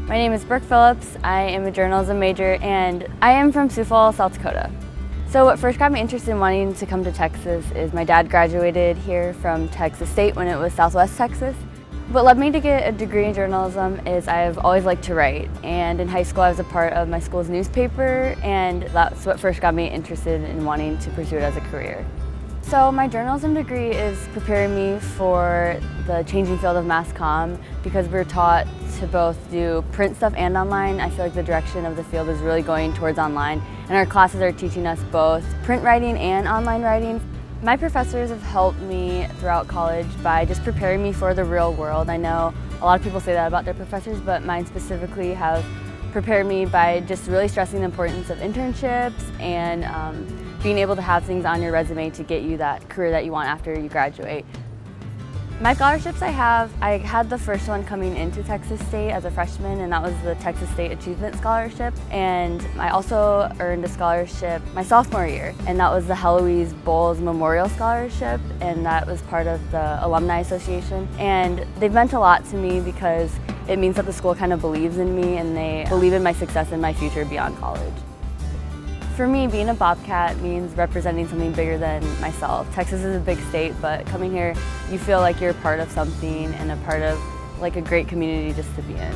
My name is Brooke Phillips. I am a journalism major and I am from Sioux Falls, South Dakota. So what first got me interested in wanting to come to Texas is my dad graduated here from TXST when it was Southwest Texas. What led me to get a degree in journalism is I've always liked to write, and in high school I was a part of my school's newspaper, and that's what first got me interested in wanting to pursue it as a career. So my journalism degree is preparing me for the changing field of mass comm because we're taught to both do print stuff and online. I feel like the direction of the field is really going towards online, and our classes are teaching us both print writing and online writing. My professors have helped me throughout college by just preparing me for the real world. I know a lot of people say that about their professors, but mine specifically have prepared me by just really stressing the importance of internships and being able to have things on your resume to get you that career that you want after you graduate. My scholarships I had the first one coming into Texas State as a freshman, and that was the Texas State Achievement Scholarship. And I also earned a scholarship my sophomore year, and that was the Heloise Bowles Memorial Scholarship, and that was part of the Alumni Association. And they've meant a lot to me because it means that the school kind of believes in me and they believe in my success and my future beyond college. For me, being a Bobcat means representing something bigger than myself. Texas is a big state, but coming here, you feel like you're part of something and a part of like a great community just to be in.